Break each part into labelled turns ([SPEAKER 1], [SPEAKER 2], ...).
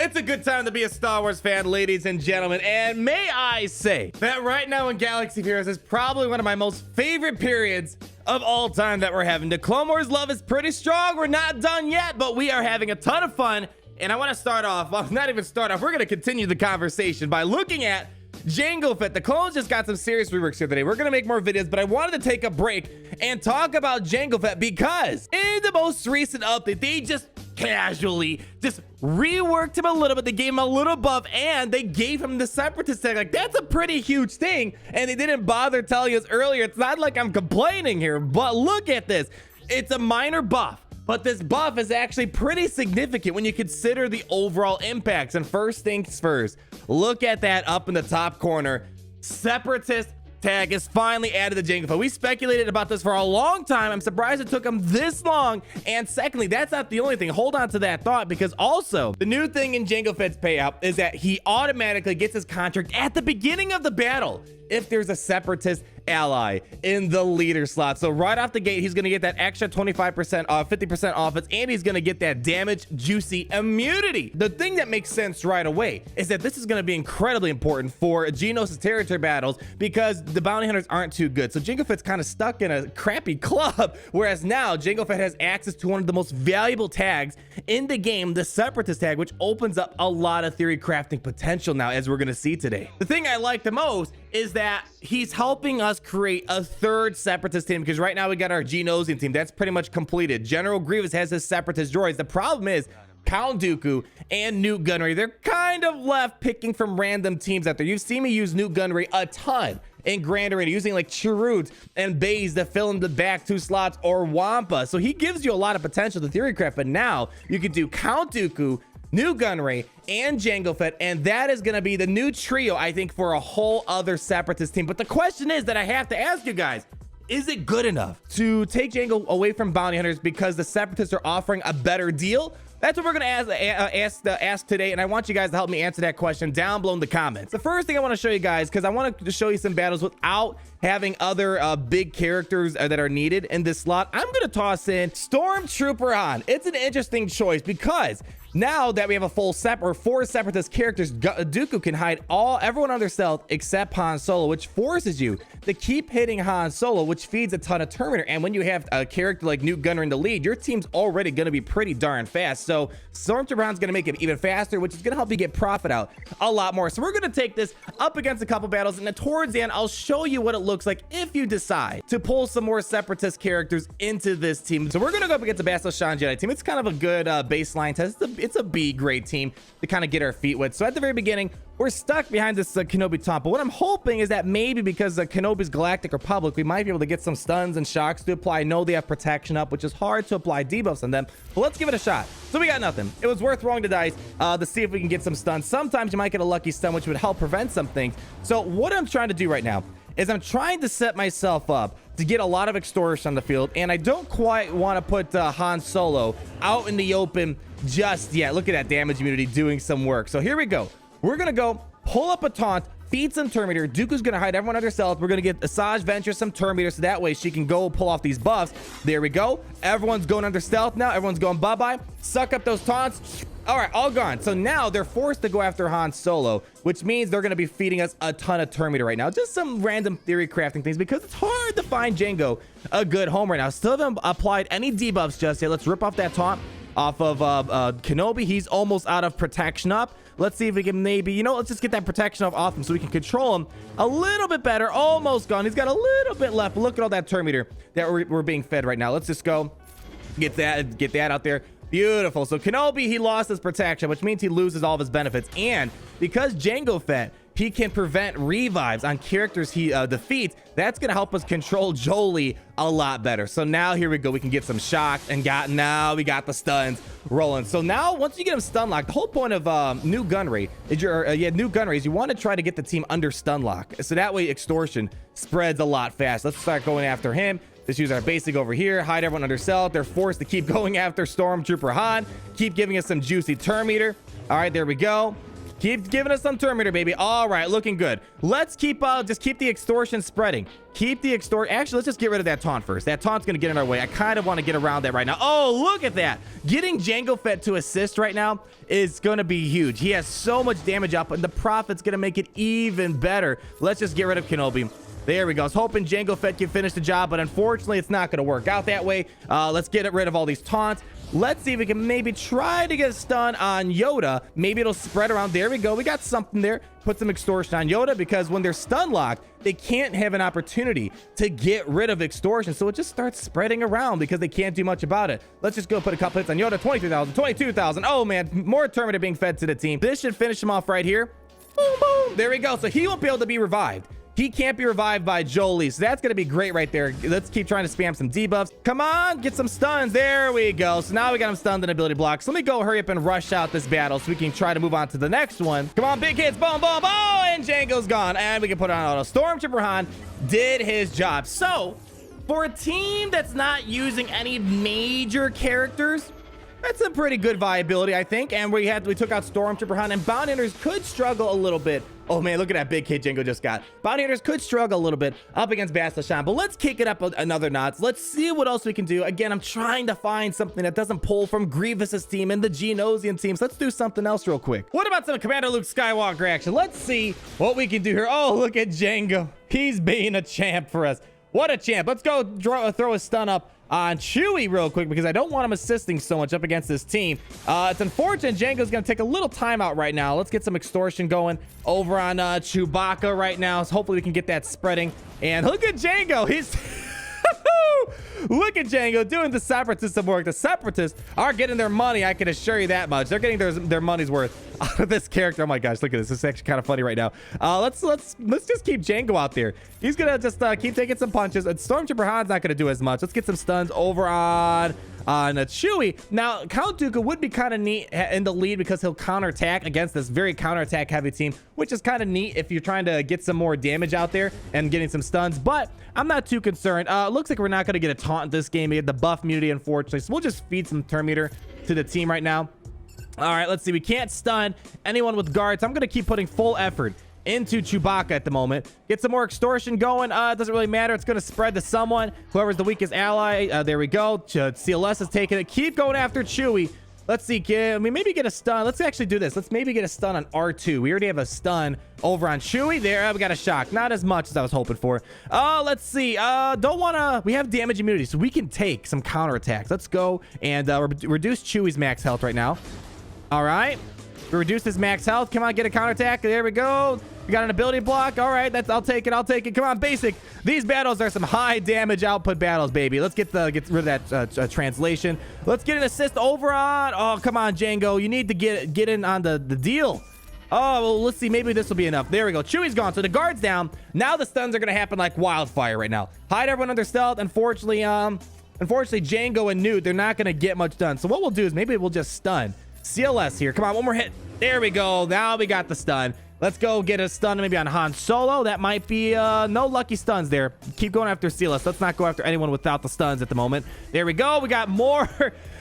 [SPEAKER 1] It's a good time to be a Star Wars fan, ladies and gentlemen, and may I say that right now in Galaxy of Heroes is probably one of my most favorite periods of all time that we're having. The Clone Wars love is pretty strong. We're not done yet, but we are having a ton of fun, and I want to start off, well, not even start off, we're going to continue the conversation by looking at Jango Fett. The clones just got some serious reworks here today. We're gonna make more videos, but I wanted to take a break and talk about Jango Fett because in the most recent update, they just casually just reworked him a little bit. They gave him a little buff and they gave him the Separatist tag. Like, that's a pretty huge thing, and they didn't bother telling us earlier. It's not like I'm complaining here, but look at this. It's a minor buff, but this buff is actually pretty significant when you consider the overall impacts. And first things first, look at that up in the top corner. Separatist tag is finally added to Jango Fett. We speculated about this for a long time. I'm surprised it took him this long. And secondly, that's not the only thing. Hold on to that thought, because also the new thing in Jango Fett's payout is that he automatically gets his contract at the beginning of the battle if there's a Separatist ally in the leader slot. So right off the gate, he's gonna get that extra 25% off, 50% offense, and he's gonna get that damage juicy immunity. The thing that makes sense right away is that this is gonna be incredibly important for Geonosis territory battles because the bounty hunters aren't too good. So Jango Fett's kind of stuck in a crappy club, whereas now Jango Fett has access to one of the most valuable tags in the game, the Separatist tag, which opens up a lot of theory crafting potential now, as we're gonna see today. The thing I like the most is that he's helping us create a third Separatist team, because right now we got our Geonosian team that's pretty much completed. General Grievous has his Separatist droids. The problem is Count Dooku and Nute Gunray, they're kind of left picking from random teams out there. You've seen me use Nute Gunray a ton in Grand Arena, using like Chirrut and Baze to fill in the back 2 slots, or Wampa. So he gives you a lot of potential to theory craft, but now you can do Count Dooku, Nute Gunray, and Jango Fett, and that is going to be the new trio, I think, for a whole other Separatist team. But the question is that I have to ask you guys, is it good enough to take Jango away from bounty hunters because the Separatists are offering a better deal? That's what we're going to ask today, and I want you guys to help me answer that question down below in the comments. The first thing I want to show you guys, because I want to show you some battles without having other big characters that are needed in this slot, I'm going to toss in Stormtrooper Han. It's an interesting choice because now that we have a full four Separatist characters, Dooku can hide everyone on their stealth except Han Solo, which forces you to keep hitting Han Solo, which feeds a ton of Terminator. And when you have a character like Nute Gunray in the lead, your team's already going to be pretty darn fast. So Stormtrooper Han's going to make it even faster, which is going to help you get profit out a lot more. So we're going to take this up against a couple battles, and then towards the end, I'll show you what it looks like if you decide to pull some more Separatist characters into this team. So we're going to go up against the Bastila Jedi team. It's kind of a good baseline test. It's a B grade team to kind of get our feet wet. So at the very beginning, we're stuck behind this Kenobi taunt, but what I'm hoping is that maybe because Kenobi's Galactic Republic, we might be able to get some stuns and shocks to apply. I know they have protection up, which is hard to apply debuffs on them, but let's give it a shot. So we got nothing. It was worth rolling the dice to see if we can get some stuns. Sometimes you might get a lucky stun, which would help prevent some things. So what I'm trying to do right now is I'm trying to set myself up to get a lot of extortion on the field, and I don't quite want to put Han Solo out in the open just yet. Look at that damage immunity doing some work. So here we go. We're gonna go pull up a taunt, feed some Terminator. Dooku's gonna hide everyone under stealth. We're gonna get Asajj Ventress some Terminator, so that way she can go pull off these buffs. There we go. Everyone's going under stealth now. Everyone's going bye-bye. Suck up those taunts. All right, all gone. So now they're forced to go after Han Solo, which means they're going to be feeding us a ton of Terminator right now. Just some random theory crafting things, because it's hard to find Jango a good home right now. Still haven't applied any debuffs just yet. Let's rip off that taunt off of Kenobi. He's almost out of protection up. Let's see if we can maybe, let's just get that protection off him so we can control him a little bit better. Almost gone. He's got a little bit left. Look at all that Terminator that we're being fed right now. Let's just go get that out there. Beautiful. So Kenobi, he lost his protection, which means he loses all of his benefits. And because Jango Fett, he can prevent revives on characters he defeats, that's going to help us control Jolie a lot better. So now here we go. We can get some shocks, and now we got the stuns rolling. So now once you get him stun locked, the whole point of Nute Gunray is you want to try to get the team under stun lock. So that way extortion spreads a lot fast. Let's start going after him. Just use our basic over here, hide everyone under stealth. They're forced to keep going after Stormtrooper Han, keep giving us some juicy Terminator. All right, there we go. Keep giving us some Terminator, baby. All right, looking good. Let's keep, just keep the extortion spreading. Keep the extort. Actually, let's just get rid of that taunt first. That taunt's going to get in our way. I kind of want to get around that right now. Oh, look at that. Getting Jango Fett to assist right now is going to be huge. He has so much damage up, and the Prophet's going to make it even better. Let's just get rid of Kenobi. There we go. I was hoping Jango Fett can finish the job, but unfortunately, it's not going to work out that way. Let's get rid of all these taunts. Let's see if we can maybe try to get a stun on Yoda. Maybe it'll spread around. There we go. We got something there. Put some extortion on Yoda, because when they're stun locked, they can't have an opportunity to get rid of extortion. So it just starts spreading around because they can't do much about it. Let's just go put a couple hits on Yoda. 23,000, 22,000. Oh, man. More Terminator being fed to the team. This should finish him off right here. Boom, boom. There we go. So he won't be able to be revived. He can't be revived by Jolie, so that's going to be great right there. Let's keep trying to spam some debuffs. Come on, get some stuns. There we go. So now we got him stunned in ability blocks. Let me go hurry up and rush out this battle so we can try to move on to the next one. Come on, big hits. Boom, boom, boom. And Jango's gone. And we can put it on auto. Stormtrooper Han did his job. So, for a team that's not using any major characters, that's a pretty good viability, I think. And we took out Stormtrooper Han, and Bounty Hunters could struggle a little bit. Oh man, look at that big hit Jango just got. Bounty Hunters could struggle a little bit up against Bastila, but let's kick it up another notch. Let's see what else we can do. Again, I'm trying to find something that doesn't pull from Grievous's team and the Geonosian teams. Let's do something else real quick. What about some Commander Luke Skywalker action? Let's see what we can do here. Oh, look at Jango. He's being a champ for us. What a champ. Let's go throw a stun up on Chewie real quick, because I don't want him assisting so much up against this team. It's unfortunate Jango's gonna take a little time out right now. Let's get some extortion going over on Chewbacca right now. So hopefully we can get that spreading. And look at Jango. He's look at Jango doing the Separatist some work. The Separatists are getting their money, I can assure you that much. They're getting their money's worth out of this character. Oh my gosh, look at this. This is actually kind of funny right now. Let's just keep Jango out there. He's gonna just keep taking some punches, and Stormtrooper Han's not gonna do as much. Let's get some stuns over on Chewie. Now, Count Dooku would be kind of neat in the lead, because he'll counterattack against this very counterattack heavy team, which is kind of neat if you're trying to get some more damage out there and getting some stuns, but I'm not too concerned. Looks like we're not going to get a taunt in this game. We get the buff immunity, unfortunately, so we'll just feed some Terminator to the team right now. All right, let's see. We can't stun anyone with guards. I'm going to keep putting full effort into Chewbacca at the moment. Get some more extortion going. It doesn't really matter. It's going to spread to someone. Whoever's the weakest ally. There we go. CLS is taking it. Keep going after Chewie. Let's see. Maybe get a stun. Let's actually do this. Let's maybe get a stun on R2. We already have a stun over on Chewie. There, we got a shock. Not as much as I was hoping for. Let's see. We have damage immunity, so we can take some counterattacks. Let's go and reduce Chewie's max health right now. All right. We reduce his max health. Come on, get a counterattack. There we go. We got an ability block. All right, I'll take it. I'll take it. Come on, basic. These battles are some high damage output battles, baby. Let's get rid of that translation. Let's get an assist over on. Oh, come on, Jango. You need to get in on the deal. Oh, well, let's see. Maybe this will be enough. There we go. Chewie's gone. So the guard's down. Now the stuns are going to happen like wildfire right now. Hide everyone under stealth. Unfortunately, Jango and Nute, they're not going to get much done. So what we'll do is maybe we'll just stun CLS here. Come on, one more hit. There we go. Now we got the stun. Let's go get a stun maybe on Han Solo. That might be no lucky stuns there. Keep going after CLS. Let's not go after anyone without the stuns at the moment. There we go. We got more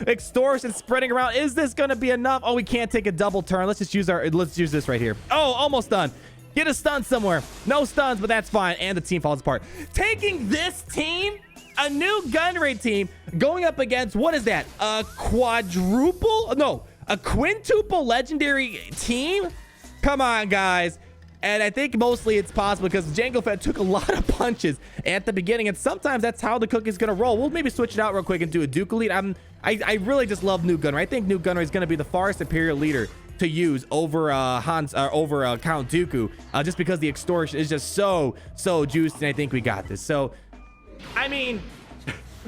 [SPEAKER 1] extortion spreading around. Is this going to be enough? Oh, we can't take a double turn. Let's use this right here. Oh, almost done. Get a stun somewhere. No stuns, but that's fine. And the team falls apart. Taking this team, a Nute Gunray team, going up against, what is that? A quadruple? No, a quintuple legendary team? Come on, guys. And I think mostly it's possible because Jango Fett took a lot of punches at the beginning, and sometimes that's how the cookie's going to roll. We'll maybe switch it out real quick and do a Dooku lead. I really just love Nute Gunray. I think Nute Gunray is going to be the far superior leader to use over Count Dooku, just because the extortion is just so juiced, and I think we got this. So, I mean,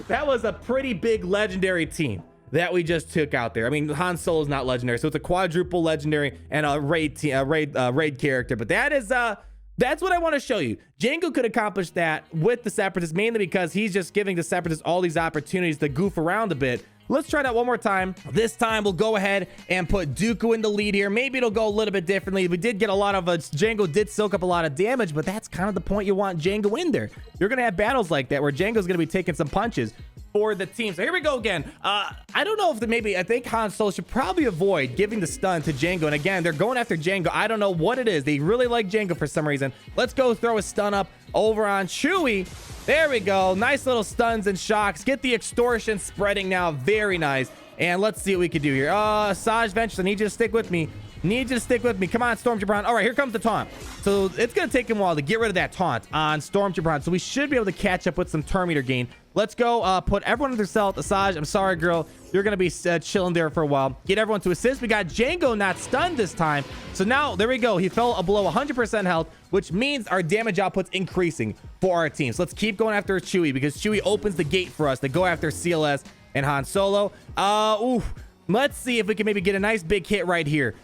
[SPEAKER 1] that was a pretty big legendary team that we just took out there. I mean, Han Solo's not legendary, so it's a quadruple legendary and a raid character. But that's what I want to show you. Jango could accomplish that with the Separatists, mainly because he's just giving the Separatists all these opportunities to goof around a bit. Let's try that one more time. This time we'll go ahead and put Dooku in the lead here. Maybe it'll go a little bit differently. We did get a lot of Jango did soak up a lot of damage, but that's kind of the point. You want Jango in there. You're gonna have battles like that where Jango's gonna be taking some punches. for the team. So here we go again. I don't know if I think Han Solo should probably avoid giving the stun to Jango. And again, they're going after Jango. I don't know what it is. They really like Jango for some reason. Let's go throw a stun up over on Chewie. There we go. Nice little stuns and shocks. Get the extortion spreading now. Very nice. And let's see what we can do here. Asajj Ventress, I need you to stick with me. Come on, Stormtrooper Han. All right, here comes the taunt. So it's going to take him a while to get rid of that taunt on Stormtrooper Han. So we should be able to catch up with some turn meter gain. Let's go put everyone under stealth. Asajj, I'm sorry, girl. You're going to be chilling there for a while. Get everyone to assist. We got Jango not stunned this time. So now, there we go. He fell below 100% health, which means our damage output's increasing for our team. So let's keep going after Chewie because Chewie opens the gate for us to go after CLS and Han Solo. Let's see if we can maybe get a nice big hit right here.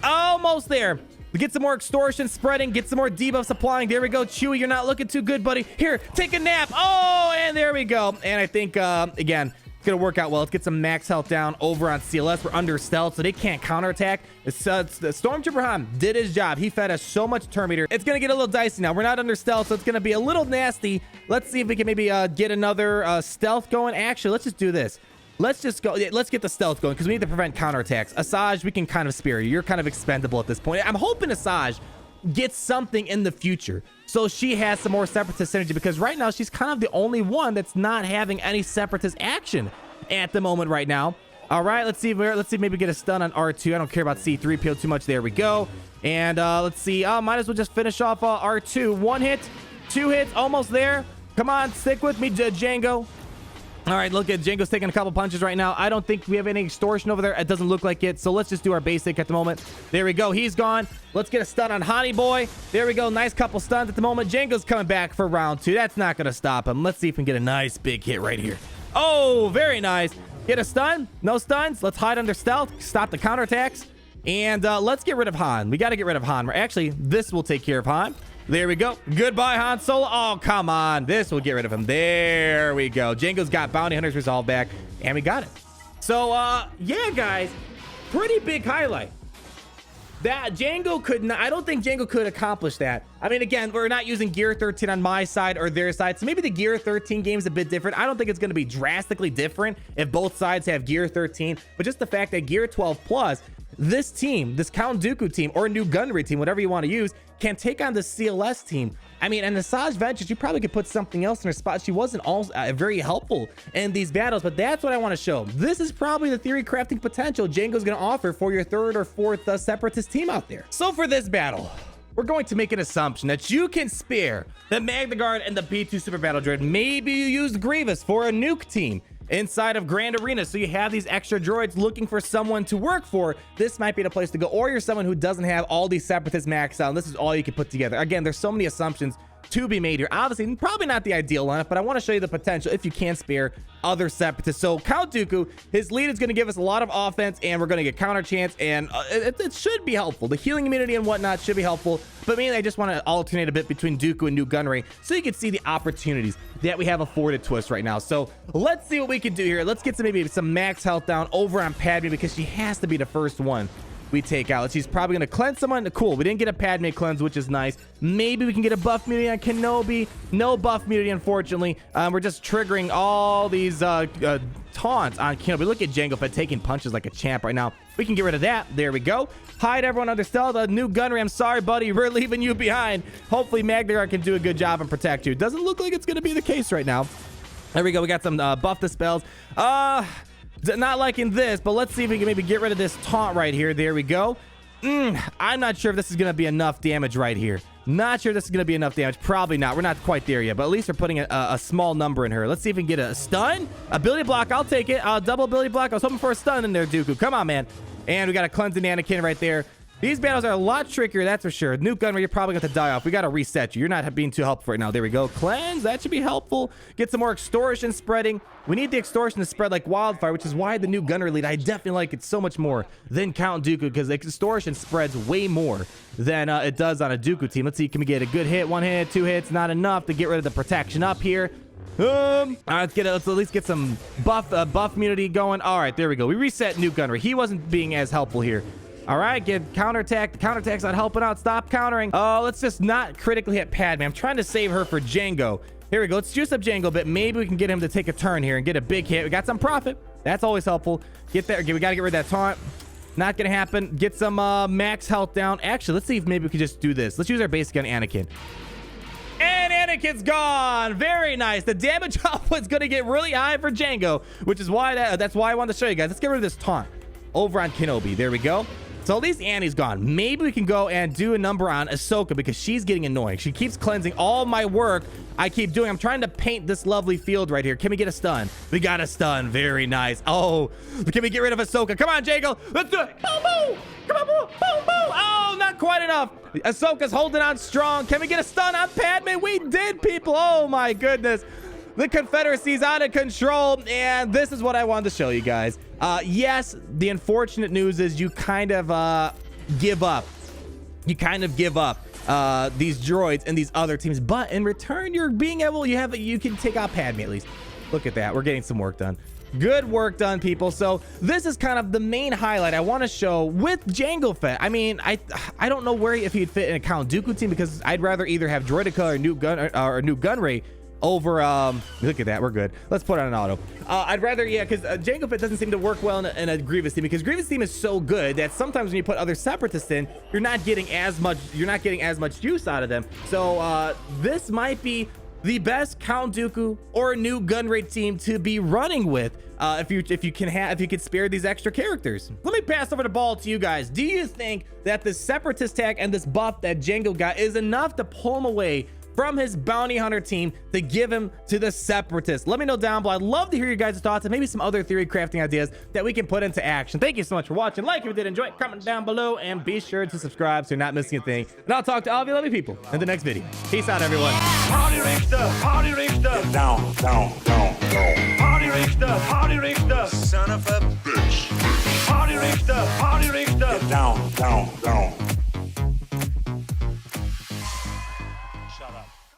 [SPEAKER 1] Almost there. We get some more extortion spreading, get some more debuffs applying. There we go. Chewie, you're not looking too good, buddy. Here, take a nap. Oh, and there we go. And I think, again, it's going to work out well. Let's get some max health down over on CLS. We're under stealth, so they can't counterattack. The Stormtrooper Han did his job. He fed us so much turn meter. It's going to get a little dicey now. We're not under stealth, so it's going to be a little nasty. Let's see if we can maybe get another stealth going. Actually, let's just do this. Let's just go. Let's get the stealth going because we need to prevent counterattacks. Asajj, we can kind of spare you. You're kind of expendable at this point. I'm hoping Asajj gets something in the future so she has some more Separatist synergy because right now she's kind of the only one that's not having any Separatist action at the moment right now. All right, let's see maybe get a stun on R2. I don't care about C-3PO too much. There we go. And let's see. Might as well just finish off R2. 1 hit, 2 hits, almost there. Come on, stick with me, Jango. All right, look at Jango's taking a couple punches right now. I don't think we have any extortion over there. It doesn't look like it. So let's just do our basic at the moment. There we go. He's gone. Let's get a stun on Honey Boy. There we go. Nice couple stuns at the moment. Jango's coming back for round 2. That's not going to stop him. Let's see if we can get a nice big hit right here. Oh, very nice. Get a stun. No stuns. Let's hide under stealth. Stop the counterattacks. And let's get rid of Han. We got to get rid of Han. Actually, this will take care of Han. There we go. Goodbye, Han Solo. Oh, come on. This will get rid of him. There we go. Jango's got Bounty Hunter's Resolve back, and we got it. So, yeah, guys, pretty big highlight. That Jango could not, I don't think Jango could accomplish that. I mean, again, we're not using Gear 13 on my side or their side, so maybe the Gear 13 game is a bit different. I don't think it's going to be drastically different if both sides have Gear 13, but just the fact that Gear 12 Plus, this team, this Count Dooku team or Nute Gunray team, whatever you want to use, can take on the CLS team. I mean, and the Asajj Ventress, you probably could put something else in her spot. She wasn't all very helpful in these battles, but that's what I want to show. This is probably the theory crafting potential Jango's going to offer for your 3rd or 4th Separatist team out there. So for this battle, we're going to make an assumption that you can spare the Magna Guard and the B2 Super Battle Droid. Maybe you used Grievous for a nuke team inside of Grand Arena, so you have these extra droids looking for someone to work for. This might be the place to go, or you're someone who doesn't have all these Separatists maxed out, and this is all you can put together. Again, there's so many assumptions to be made here. Obviously, probably not the ideal lineup, but I want to show you the potential if you can spare other Separatists. So Count Dooku, his lead is going to give us a lot of offense, and we're going to get counter chance, and it should be helpful. The healing immunity and whatnot should be helpful, but mainly I just want to alternate a bit between Dooku and Nute Gunray so you can see the opportunities that we have afforded to us right now. So let's see what we can do here. Let's get maybe some max health down over on Padme because she has to be the first one we take out. She's probably going to cleanse someone. Cool. We didn't get a Padme cleanse, which is nice. Maybe we can get a buff immunity on Kenobi. No buff immunity, unfortunately. We're just triggering all these taunts on Kenobi. Look at Jango Fett taking punches like a champ right now. We can get rid of that. There we go. Hide everyone under stealth. Nute Gunray, I'm sorry, buddy. We're leaving you behind. Hopefully, Magna Guard can do a good job and protect you. Doesn't look like it's going to be the case right now. There we go. We got some buff dispels. Not liking this, but let's see if we can maybe get rid of this taunt right here. There we go. I'm not sure if this is going to be enough damage right here. Not sure this is going to be enough damage. Probably not. We're not quite there yet, but at least we're putting a small number in her. Let's see if we can get a stun. Ability block. I'll take it. Double ability block. I was hoping for a stun in there, Dooku. Come on, man. And we got a cleansing Anakin right there. These battles are a lot trickier, that's for sure. Nute Gunray, you're probably going to die off. We got to reset you. You're not being too helpful right now. There we go. Cleanse. That should be helpful. Get some more extortion spreading. We need the extortion to spread like wildfire, which is why the Nute Gunray lead, I definitely like it so much more than Count Dooku because the extortion spreads way more than it does on a Dooku team. Let's see. Can we get a good hit? 1 hit, 2 hits. Not enough to get rid of the protection up here. All right, let's at least get some buff immunity going. All right, there we go. We reset Nute Gunray. He wasn't being as helpful here. All right, get counterattack. The counterattack's not helping out. Stop countering. Oh, let's just not critically hit Padme. I'm trying to save her for Jango. Here we go. Let's juice up Jango a bit. Maybe we can get him to take a turn here and get a big hit. We got some profit. That's always helpful. Get there. Okay, we got to get rid of that taunt. Not going to happen. Get some max health down. Actually, let's see if maybe we can just do this. Let's use our basic on Anakin. And Anakin's gone. Very nice. The damage output's going to get really high for Jango, which is why that's why I wanted to show you guys. Let's get rid of this taunt over on Kenobi. There we go. So at least Annie's gone. Maybe we can go and do a number on Ahsoka because she's getting annoying. She keeps cleansing all my work I keep doing. I'm trying to paint this lovely field right here. Can we get a stun? We got a stun. Very nice. Oh, can we get rid of Ahsoka? Come on, Jango. Let's do it. Boom, boom. Come on, boom, boom, boom. Oh, not quite enough. Ahsoka's holding on strong. Can we get a stun on Padme? We did, people. Oh, my goodness. The Confederacy's out of control, and this is what I wanted to show you guys. Yes, the unfortunate news is you kind of give up. You kind of give up these droids and these other teams, but in return, you're being able, you can take out Padme at least. Look at that. We're getting some work done. Good work done, people. So this is kind of the main highlight I want to show with Jango Fett. I mean, I don't know where if he'd fit in a Count Dooku team because I'd rather either have Droideka or Nute Gunray over look at that. We're good. Let's put on an auto. I'd rather, yeah, because Jango Fett doesn't seem to work well in a Grievous team because Grievous team is so good that sometimes when you put other Separatists in, you're not getting as much use out of them. So this might be the best Count Dooku or Nute Gunray team to be running with if you can spare these extra characters. Let me pass over the ball to you guys. Do you think that the Separatist tag and this buff that Jango got is enough to pull him away from his bounty hunter team to give him to the Separatists? Let me know down below. I'd love to hear your guys' thoughts and maybe some other theory crafting ideas that we can put into action. Thank you so much for watching. Like if you did enjoy, comment down below, and be sure to subscribe so you're not missing a thing. And I'll talk to all of you lovely people in the next video. Peace out, everyone.
[SPEAKER 2] Party Richter, Party Richter. Down, down, down, down. Party Richter, Party Richter. Son of a bitch. Party Richter, Party Richter. Down, down, down.